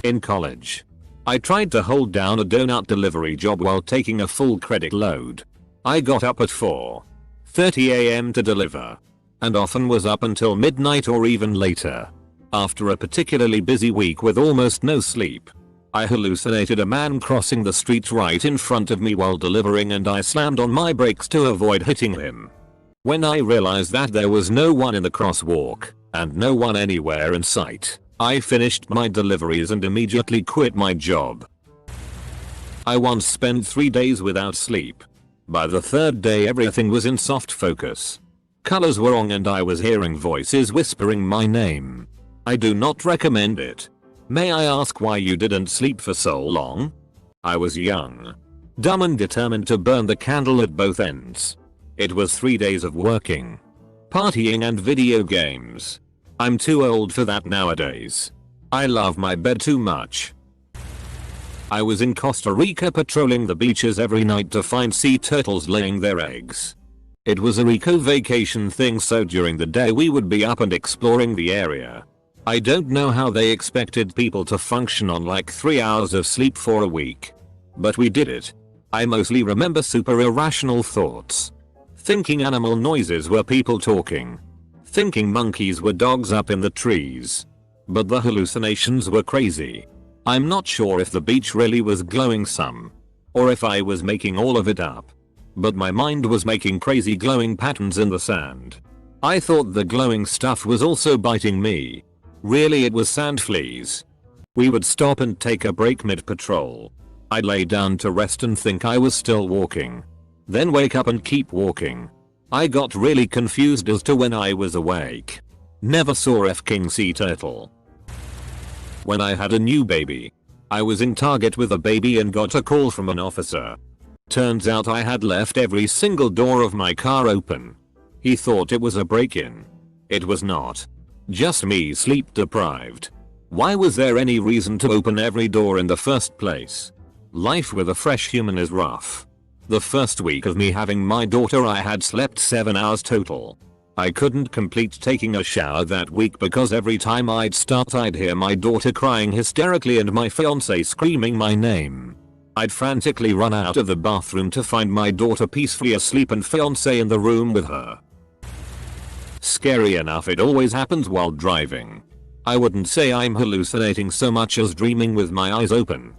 In college, I tried to hold down a donut delivery job while taking a full credit load. I got up at 4:30 AM to deliver, and often was up until midnight or even later. After a particularly busy week with almost no sleep, I hallucinated a man crossing the street right in front of me while delivering, and I slammed on my brakes to avoid hitting him. When I realized that there was no one in the crosswalk, and no one anywhere in sight, I finished my deliveries and immediately quit my job. I once spent 3 days without sleep. By the third day everything was in soft focus. Colors were wrong and I was hearing voices whispering my name. I do not recommend it. May I ask why you didn't sleep for so long? I was young, dumb and determined to burn the candle at both ends. It was 3 days of working, partying and video games. I'm too old for that nowadays. I love my bed too much. I was in Costa Rica patrolling the beaches every night to find sea turtles laying their eggs. It was a Rico vacation thing, so during the day we would be up and exploring the area. I don't know how they expected people to function on like 3 hours of sleep for a week. But we did it. I mostly remember super irrational thoughts. Thinking animal noises were people talking. Thinking monkeys were dogs up in the trees. But the hallucinations were crazy. I'm not sure if the beach really was glowing some, or if I was making all of it up. But my mind was making crazy glowing patterns in the sand. I thought the glowing stuff was also biting me. Really, it was sand fleas. We would stop and take a break mid-patrol. I'd lay down to rest and think I was still walking. Then wake up and keep walking. I got really confused as to when I was awake. Never saw f***ing sea turtle. When I had a new baby, I was in Target with a baby and got a call from an officer. Turns out I had left every single door of my car open. He thought it was a break-in. It was not. Just me sleep deprived. Why was there any reason to open every door in the first place? Life with a fresh human is rough. The first week of me having my daughter I had slept 7 hours total. I couldn't complete taking a shower that week because every time I'd start I'd hear my daughter crying hysterically and my fiance screaming my name. I'd frantically run out of the bathroom to find my daughter peacefully asleep and fiance in the room with her. Scary enough, it always happens while driving. I wouldn't say I'm hallucinating so much as dreaming with my eyes open.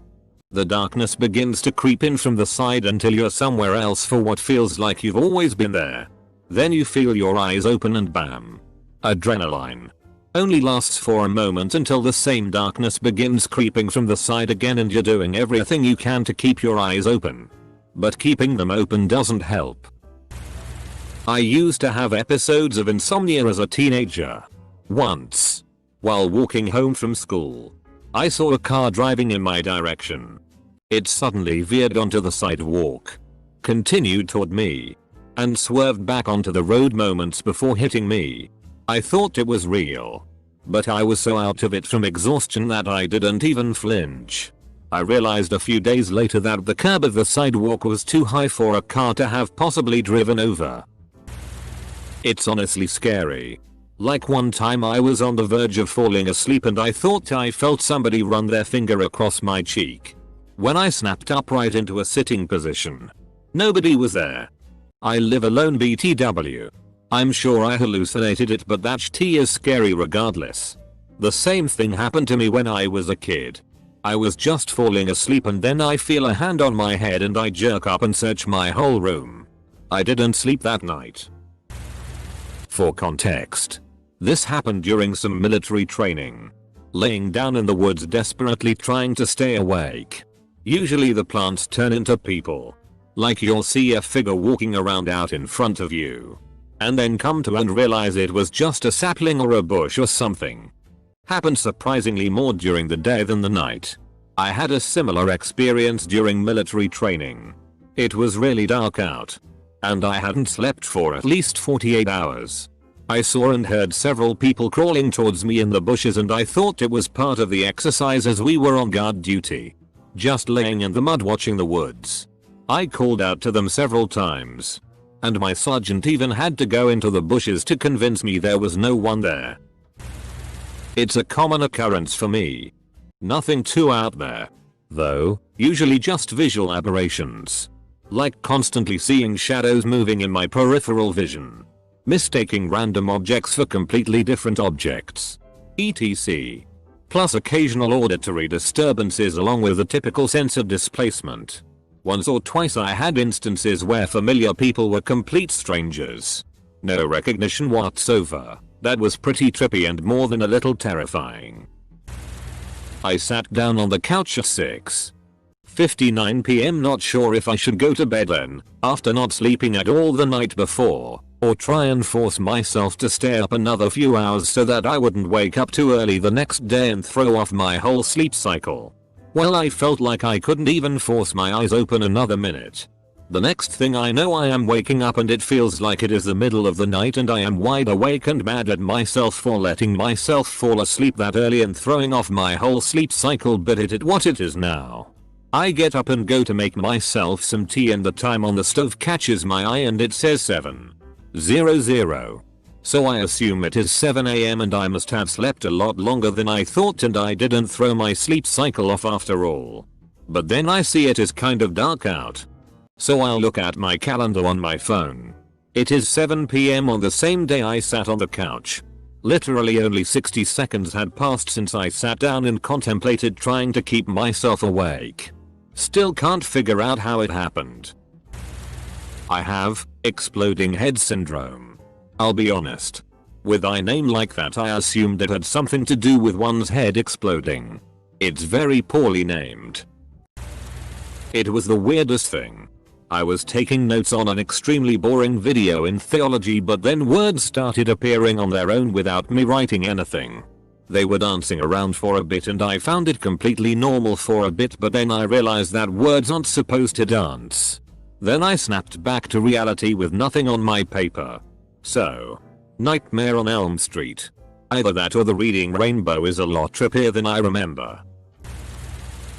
The darkness begins to creep in from the side until you're somewhere else for what feels like you've always been there. Then you feel your eyes open and bam. Adrenaline. Only lasts for a moment until the same darkness begins creeping from the side again and you're doing everything you can to keep your eyes open. But keeping them open doesn't help. I used to have episodes of insomnia as a teenager. Once, while walking home from school, I saw a car driving in my direction. It suddenly veered onto the sidewalk, continued toward me, and swerved back onto the road moments before hitting me. I thought it was real, but I was so out of it from exhaustion that I didn't even flinch. I realized a few days later that the curb of the sidewalk was too high for a car to have possibly driven over. It's honestly scary. Like one time I was on the verge of falling asleep and I thought I felt somebody run their finger across my cheek. When I snapped upright into a sitting position, nobody was there. I live alone BTW. I'm sure I hallucinated it, but that shit is scary regardless. The same thing happened to me when I was a kid. I was just falling asleep and then I feel a hand on my head and I jerk up and search my whole room. I didn't sleep that night. For context, this happened during some military training. Laying down in the woods desperately trying to stay awake. Usually the plants turn into people. Like you'll see a figure walking around out in front of you, and then come to and realize it was just a sapling or a bush or something. Happened surprisingly more during the day than the night. I had a similar experience during military training. It was really dark out, and I hadn't slept for at least 48 hours. I saw and heard several people crawling towards me in the bushes and I thought it was part of the exercise as we were on guard duty. Just laying in the mud watching the woods. I called out to them several times, and my sergeant even had to go into the bushes to convince me there was no one there. It's a common occurrence for me. Nothing too out there. Though, usually just visual aberrations. Like constantly seeing shadows moving in my peripheral vision. Mistaking random objects for completely different objects. etc. Plus occasional auditory disturbances along with a typical sense of displacement. Once or twice I had instances where familiar people were complete strangers. No recognition whatsoever. That was pretty trippy and more than a little terrifying. I sat down on the couch at 6:59 PM not sure if I should go to bed then, after not sleeping at all the night before, or try and force myself to stay up another few hours so that I wouldn't wake up too early the next day and throw off my whole sleep cycle. Well, I felt like I couldn't even force my eyes open another minute. The next thing I know I am waking up and it feels like it is the middle of the night and I am wide awake and mad at myself for letting myself fall asleep that early and throwing off my whole sleep cycle, but it is what it is now. I get up and go to make myself some tea and the time on the stove catches my eye and it says 7:00. So I assume it is 7 AM and I must have slept a lot longer than I thought and I didn't throw my sleep cycle off after all. But then I see it is kind of dark out. So I'll look at my calendar on my phone. It is 7 PM on the same day I sat on the couch. Literally only 60 seconds had passed since I sat down and contemplated trying to keep myself awake. Still can't figure out how it happened. I have exploding head syndrome. I'll be honest. With a name like that I assumed it had something to do with one's head exploding. It's very poorly named. It was the weirdest thing. I was taking notes on an extremely boring video in theology, but then words started appearing on their own without me writing anything. They were dancing around for a bit and I found it completely normal for a bit, but then I realized that words aren't supposed to dance. Then I snapped back to reality with nothing on my paper. So, Nightmare on Elm Street. Either that or the reading rainbow is a lot trippier than I remember.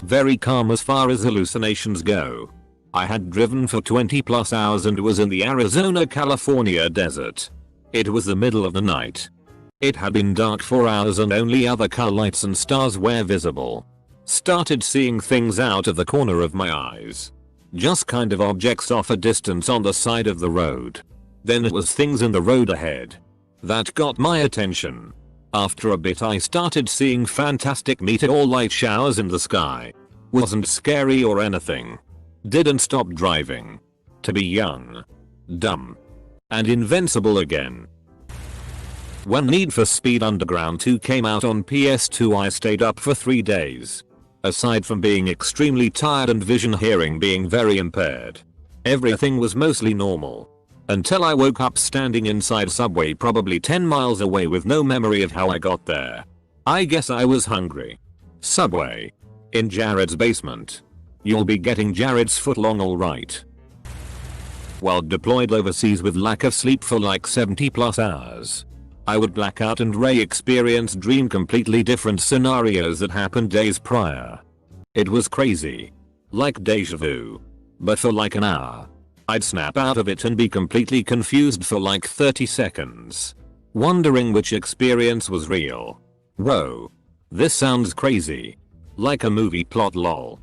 Very calm as far as hallucinations go. I had driven for 20+ hours and was in the Arizona-California desert. It was the middle of the night. It had been dark for hours and only other car lights and stars were visible. Started seeing things out of the corner of my eyes. Just kind of objects off a distance on the side of the road. Then it was things in the road ahead. That got my attention. After a bit I started seeing fantastic meteor light showers in the sky. Wasn't scary or anything. Didn't stop driving. To be young, dumb, and invincible again. When Need for Speed Underground 2 came out on PS2 I stayed up for 3 days. Aside from being extremely tired and vision hearing being very impaired. Everything was mostly normal. Until I woke up standing inside Subway probably 10 miles away with no memory of how I got there. I guess I was hungry. Subway. In Jared's basement. You'll be getting Jared's footlong alright. While deployed overseas with lack of sleep for like 70+ hours. I would black out and re-experience dream completely different scenarios that happened days prior. It was crazy. Like deja vu. But for like an hour. I'd snap out of it and be completely confused for like 30 seconds. Wondering which experience was real. Whoa. This sounds crazy. Like a movie plot lol.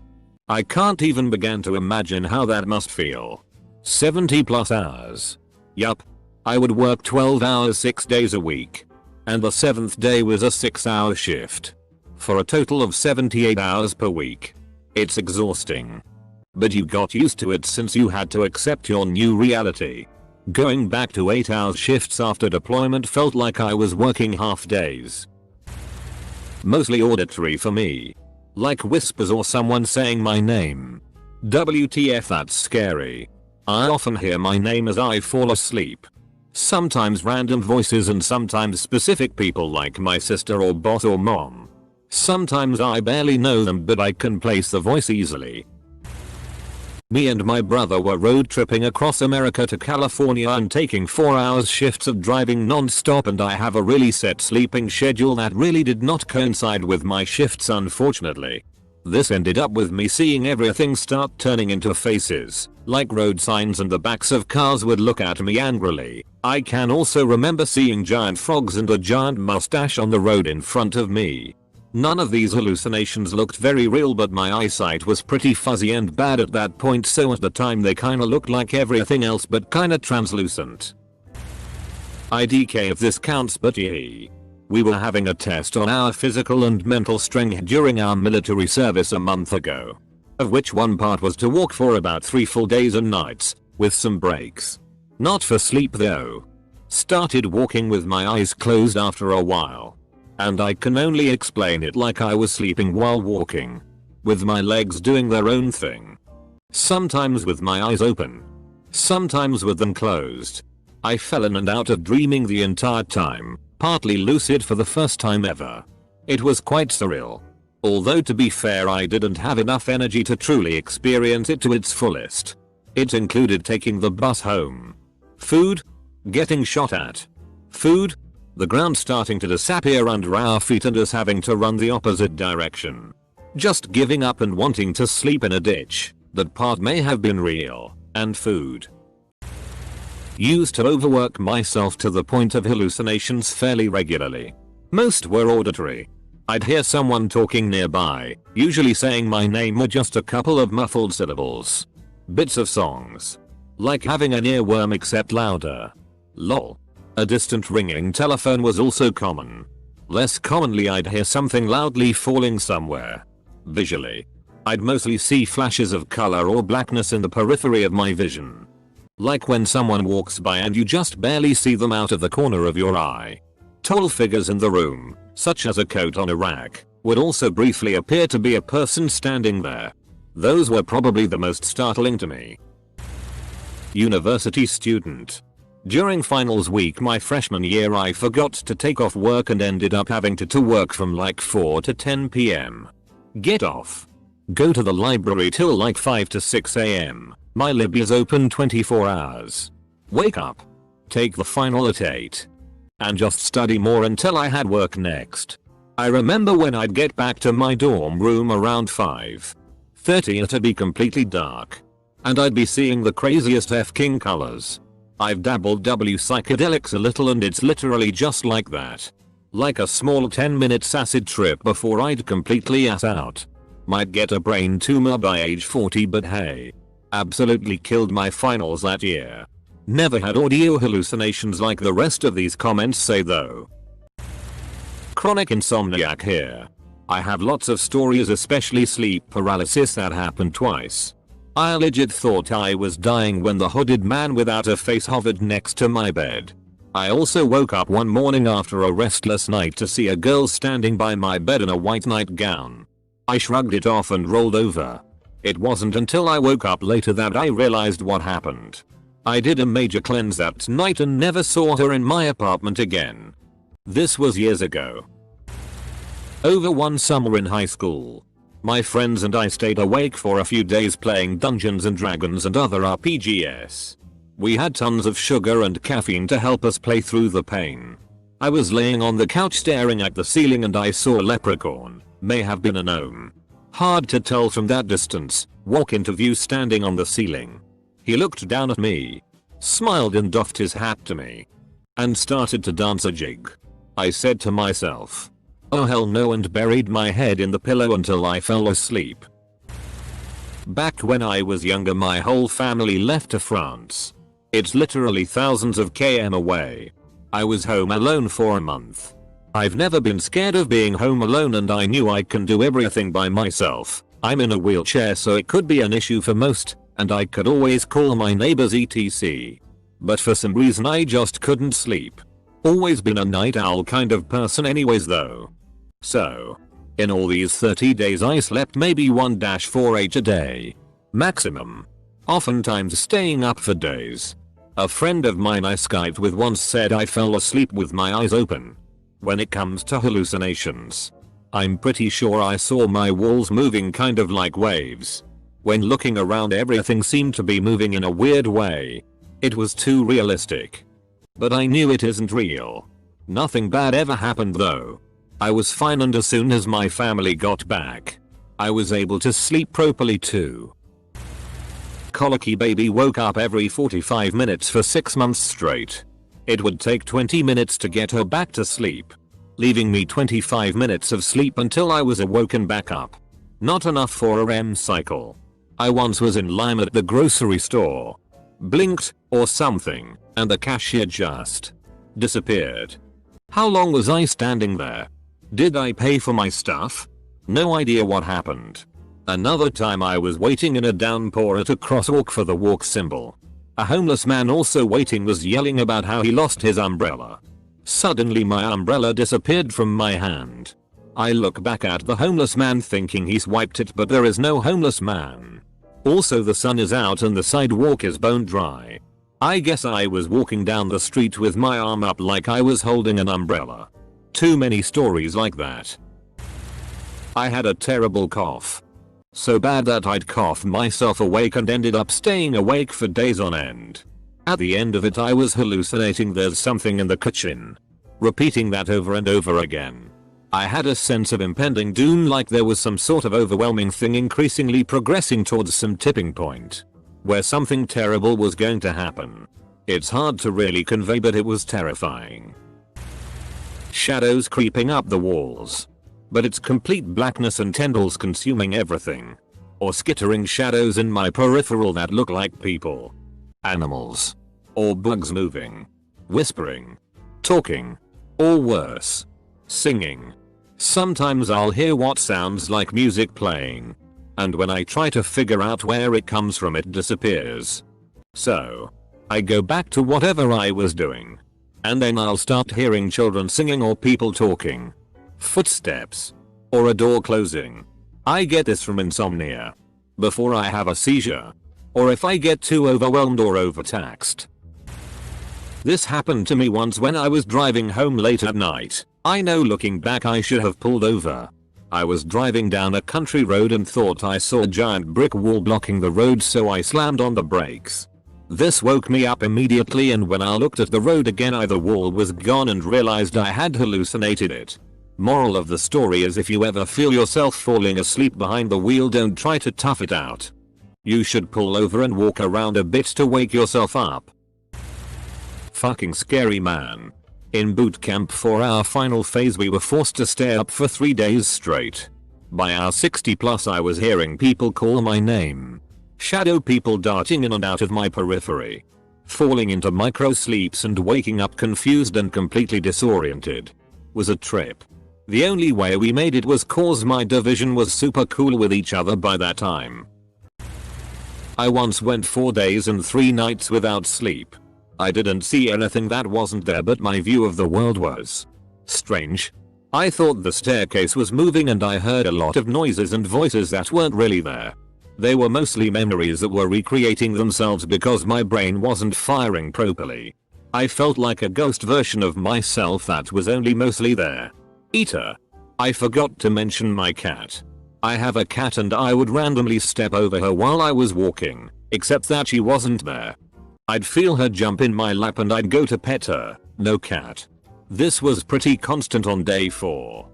I can't even begin to imagine how that must feel. 70+ hours. Yup. I would work 12 hours 6 days a week. And the 7th day was a 6-hour shift. For a total of 78 hours per week. It's exhausting. But you got used to it since you had to accept your new reality. Going back to 8-hour shifts after deployment felt like I was working half days. Mostly auditory for me. Like whispers or someone saying my name. WTF, that's scary. I often hear my name as I fall asleep. Sometimes random voices and sometimes specific people like my sister or boss or mom. Sometimes I barely know them but I can place the voice easily. Me and my brother were road tripping across America to California and taking 4-hour shifts of driving non-stop, and I have a really set sleeping schedule that really did not coincide with my shifts unfortunately. This ended up with me seeing everything start turning into faces, like road signs, and the backs of cars would look at me angrily. I can also remember seeing giant frogs and a giant mustache on the road in front of me. None of these hallucinations looked very real, but my eyesight was pretty fuzzy and bad at that point, so at the time they kinda looked like everything else but kinda translucent. IDK if this counts, but yeah. We were having a test on our physical and mental strength during our military service a month ago. Of which one part was to walk for about 3 full days and nights, with some breaks. Not for sleep though. Started walking with my eyes closed after a while. And I can only explain it like I was sleeping while walking. With my legs doing their own thing. Sometimes with my eyes open. Sometimes with them closed. I fell in and out of dreaming the entire time, partly lucid for the first time ever. It was quite surreal. Although to be fair, I didn't have enough energy to truly experience it to its fullest. It included taking the bus home. Food. Getting shot at. Food. The ground starting to disappear under our feet and us having to run the opposite direction. Just giving up and wanting to sleep in a ditch. That part may have been real. And food. Used to overwork myself to the point of hallucinations fairly regularly. Most were auditory. I'd hear someone talking nearby, usually saying my name or just a couple of muffled syllables. Bits of songs. Like having an earworm except louder. Lol. A distant ringing telephone was also common. Less commonly I'd hear something loudly falling somewhere. Visually. I'd mostly see flashes of color or blackness in the periphery of my vision. Like when someone walks by and you just barely see them out of the corner of your eye. Tall figures in the room, such as a coat on a rack, would also briefly appear to be a person standing there. Those were probably the most startling to me. University student. During finals week my freshman year I forgot to take off work and ended up having to work from like 4 to 10 PM. Get off. Go to the library till like 5 to 6 AM. My lib is open 24 hours. Wake up. Take the final at 8. And just study more until I had work next. I remember when I'd get back to my dorm room around 5:30 it'd be completely dark. And I'd be seeing the craziest f-king colors. I've dabbled psychedelics a little and it's literally just like that. Like a small 10-minute acid trip before I'd completely ass out. Might get a brain tumor by age 40, but hey. Absolutely killed my finals that year. Never had audio hallucinations like the rest of these comments say though. Chronic insomniac here. I have lots of stories, especially sleep paralysis, that happened twice. I legit thought I was dying when the hooded man without a face hovered next to my bed. I also woke up one morning after a restless night to see a girl standing by my bed in a white nightgown. I shrugged it off and rolled over. It wasn't until I woke up later that I realized what happened. I did a major cleanse that night and never saw her in my apartment again. This was years ago. Over one summer in high school, my friends and I stayed awake for a few days playing Dungeons and Dragons and other RPGs. We had tons of sugar and caffeine to help us play through the pain. I was laying on the couch staring at the ceiling and I saw a leprechaun, may have been a gnome. Hard to tell from that distance, walk into view standing on the ceiling. He looked down at me, smiled and doffed his hat to me, and started to dance a jig. I said to myself, oh hell no, and buried my head in the pillow until I fell asleep. Back when I was younger my whole family left to France. It's literally thousands of km away. I was home alone for a month. I've never been scared of being home alone and I knew I can do everything by myself. I'm in a wheelchair so it could be an issue for most, and I could always call my neighbors etc. But for some reason I just couldn't sleep. Always been a night owl kind of person anyways though. So, in all these 30 days I slept maybe 1-4 a day. Maximum. Oftentimes staying up for days. A friend of mine I Skyped with once said I fell asleep with my eyes open. When it comes to hallucinations, I'm pretty sure I saw my walls moving kind of like waves. When looking around everything seemed to be moving in a weird way. It was too realistic. But I knew it isn't real. Nothing bad ever happened though. I was fine and as soon as my family got back, I was able to sleep properly too. Colicky baby woke up every 45 minutes for 6 months straight. It would take 20 minutes to get her back to sleep. leaving me 25 minutes of sleep until I was awoken back up. Not enough for a REM cycle. I once was in line at the grocery store, blinked or something, and the cashier just disappeared. How long was I standing there? Did I pay for my stuff? No idea what happened. Another time I was waiting in a downpour at a crosswalk for the walk symbol. A homeless man also waiting was yelling about how he lost his umbrella. Suddenly my umbrella disappeared from my hand. I look back at the homeless man thinking he's wiped it, but there is no homeless man. Also the sun is out and the sidewalk is bone dry. I guess I was walking down the street with my arm up like I was holding an umbrella. Too many stories like that. I had a terrible cough. So bad that I'd cough myself awake and ended up staying awake for days on end. At the end of it I was hallucinating there's something in the kitchen. Repeating that over and over again. I had a sense of impending doom, like there was some sort of overwhelming thing increasingly progressing towards some tipping point where something terrible was going to happen. It's hard to really convey, but it was terrifying. Shadows creeping up the walls. But it's complete blackness and tendrils consuming everything. Or skittering shadows in my peripheral that look like people, animals, or bugs moving, whispering, talking, or worse, singing. Sometimes I'll hear what sounds like music playing, and when I try to figure out where it comes from it disappears. So I go back to whatever I was doing, and then I'll start hearing children singing or people talking, footsteps, or a door closing. I get this from insomnia, before I have a seizure, or if I get too overwhelmed or overtaxed. This happened to me once when I was driving home late at night. I know looking back I should have pulled over. I was driving down a country road and thought I saw a giant brick wall blocking the road, so I slammed on the brakes. This woke me up immediately, and when I looked at the road again the wall was gone and realized I had hallucinated it. Moral of the story is, if you ever feel yourself falling asleep behind the wheel, don't try to tough it out. You should pull over and walk around a bit to wake yourself up. Fucking scary, man. In boot camp for our final phase we were forced to stay up for 3 days straight. By our 60+ I was hearing people call my name. Shadow people darting in and out of my periphery. Falling into micro sleeps and waking up confused and completely disoriented. Was a trip. The only way we made it was cause my division was super cool with each other by that time. I once went 4 days and 3 nights without sleep. I didn't see anything that wasn't there, but my view of the world was strange. I thought the staircase was moving and I heard a lot of noises and voices that weren't really there. They were mostly memories that were recreating themselves because my brain wasn't firing properly. I felt like a ghost version of myself that was only mostly there. Eater. I forgot to mention my cat. I have a cat and I would randomly step over her while I was walking, except that she wasn't there. I'd feel her jump in my lap and I'd go to pet her. No cat. This was pretty constant on day 4.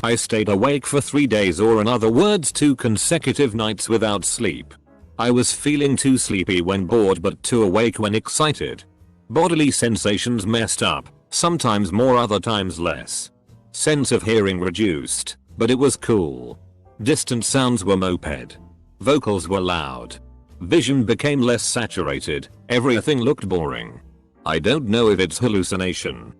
I stayed awake for 3 days, or in other words 2 consecutive nights without sleep. I was feeling too sleepy when bored but too awake when excited. Bodily sensations messed up, sometimes more other times less. Sense of hearing reduced, but it was cool. Distant sounds were moped. Vocals were loud. Vision became less saturated, everything looked boring. I don't know if it's hallucination.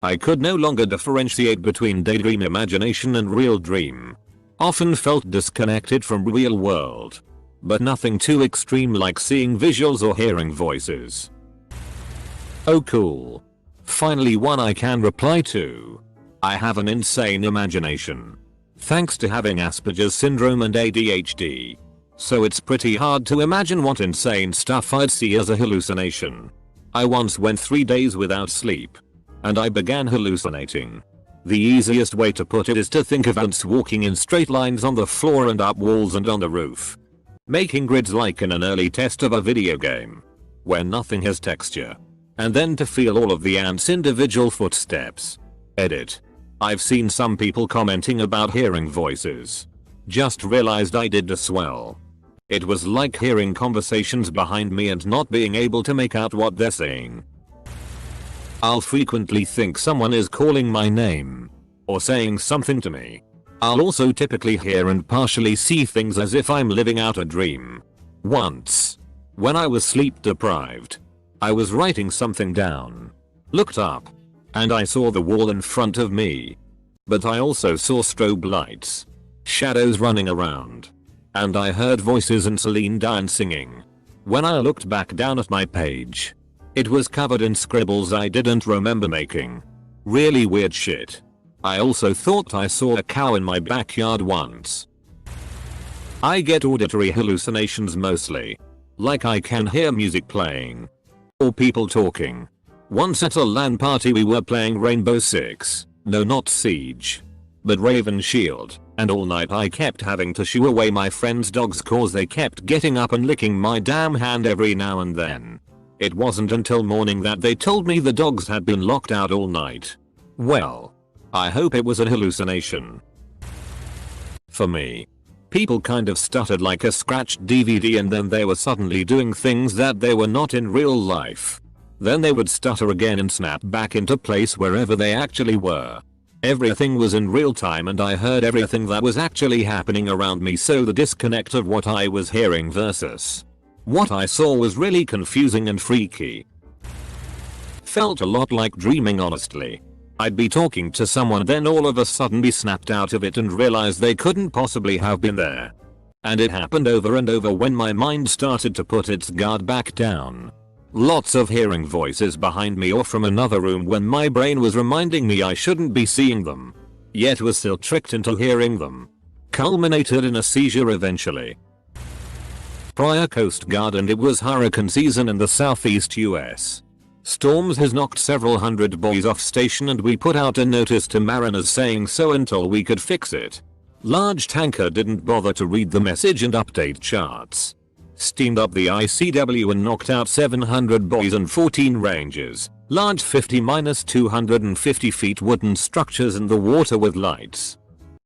I could no longer differentiate between daydream imagination and real dream. Often felt disconnected from real world. But nothing too extreme like seeing visuals or hearing voices. Oh cool. Finally one I can reply to. I have an insane imagination. Thanks to having Asperger's syndrome and ADHD. So it's pretty hard to imagine what insane stuff I'd see as a hallucination. I once went 3 days without sleep. And I began hallucinating. The easiest way to put it is to think of ants walking in straight lines on the floor and up walls and on the roof. Making grids like in an early test of a video game. Where nothing has texture. And then to feel all of the ants' individual footsteps. Edit. I've seen some people commenting about hearing voices. Just realized I did as well. It was like hearing conversations behind me and not being able to make out what they're saying. I'll frequently think someone is calling my name or saying something to me. I'll also typically hear and partially see things as if I'm living out a dream. Once, when I was sleep deprived, I was writing something down, looked up, and I saw the wall in front of me. But I also saw strobe lights, shadows running around, and I heard voices and Celine Dion singing. When I looked back down at my page, it was covered in scribbles I didn't remember making. Really weird shit. I also thought I saw a cow in my backyard once. I get auditory hallucinations mostly. Like I can hear music playing. Or people talking. Once at a LAN party we were playing Rainbow Six. No, not Siege, but Raven Shield, and all night I kept having to shoo away my friends' dogs cause they kept getting up and licking my damn hand every now and then. It wasn't until morning that they told me the dogs had been locked out all night. Well, I hope it was a hallucination. For me, people kind of stuttered like a scratched DVD and then they were suddenly doing things that they were not in real life. Then they would stutter again and snap back into place wherever they actually were. Everything was in real time and I heard everything that was actually happening around me, so the disconnect of what I was hearing versus what I saw was really confusing and freaky. Felt a lot like dreaming, honestly. I'd be talking to someone then all of a sudden be snapped out of it and realize they couldn't possibly have been there. And it happened over and over when my mind started to put its guard back down. Lots of hearing voices behind me or from another room when my brain was reminding me I shouldn't be seeing them, yet was still tricked into hearing them. Culminated in a seizure eventually. Prior Coast Guard and it was hurricane season in the southeast US. Storms has knocked several hundred buoys off station and we put out a notice to mariners saying so until we could fix it. Large tanker didn't bother to read the message and update charts. Steamed up the ICW and knocked out 700 buoys and 14 ranges, large 50-250 feet wooden structures in the water with lights.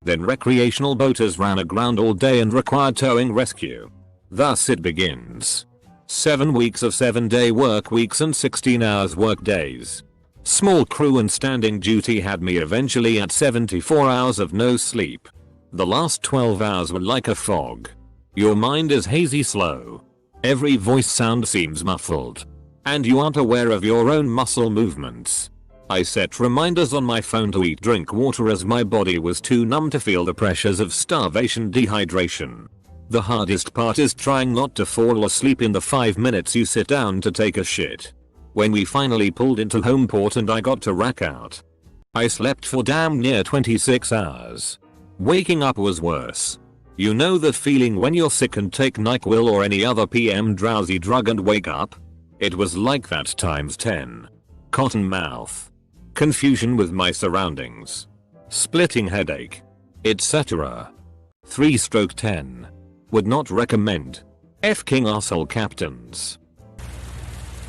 Then recreational boaters ran aground all day and required towing rescue. Thus it begins. 7 weeks of 7-day work weeks and 16 hours work days. Small crew and standing duty had me eventually at 74 hours of no sleep. The last 12 hours were like a fog. Your mind is hazy slow. Every voice sound seems muffled. And you aren't aware of your own muscle movements. I set reminders on my phone to eat, drink water as my body was too numb to feel the pressures of starvation, dehydration. The hardest part is trying not to fall asleep in the 5 minutes you sit down to take a shit. When we finally pulled into home port and I got to rack out, I slept for damn near 26 hours. Waking up was worse. You know that feeling when you're sick and take NyQuil or any other PM drowsy drug and wake up? It was like that times 10. Cotton mouth. Confusion with my surroundings. Splitting headache. Etc. 3/10. Would not recommend. F***ing arsehole captains.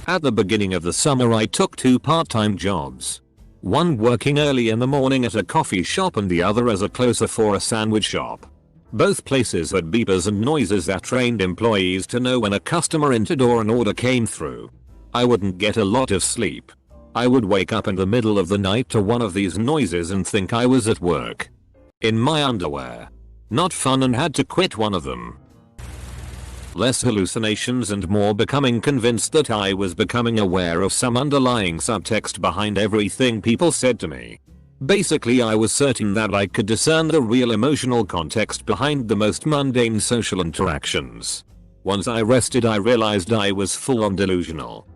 At the beginning of the summer I took 2 part-time jobs. One working early in the morning at a coffee shop and the other as a closer for a sandwich shop. Both places had beepers and noises that trained employees to know when a customer entered or an order came through. I wouldn't get a lot of sleep. I would wake up in the middle of the night to one of these noises and think I was at work. In my underwear. Not fun, and had to quit one of them. Less hallucinations and more becoming convinced that I was becoming aware of some underlying subtext behind everything people said to me. Basically I was certain that I could discern the real emotional context behind the most mundane social interactions. Once I rested I realized I was full on delusional.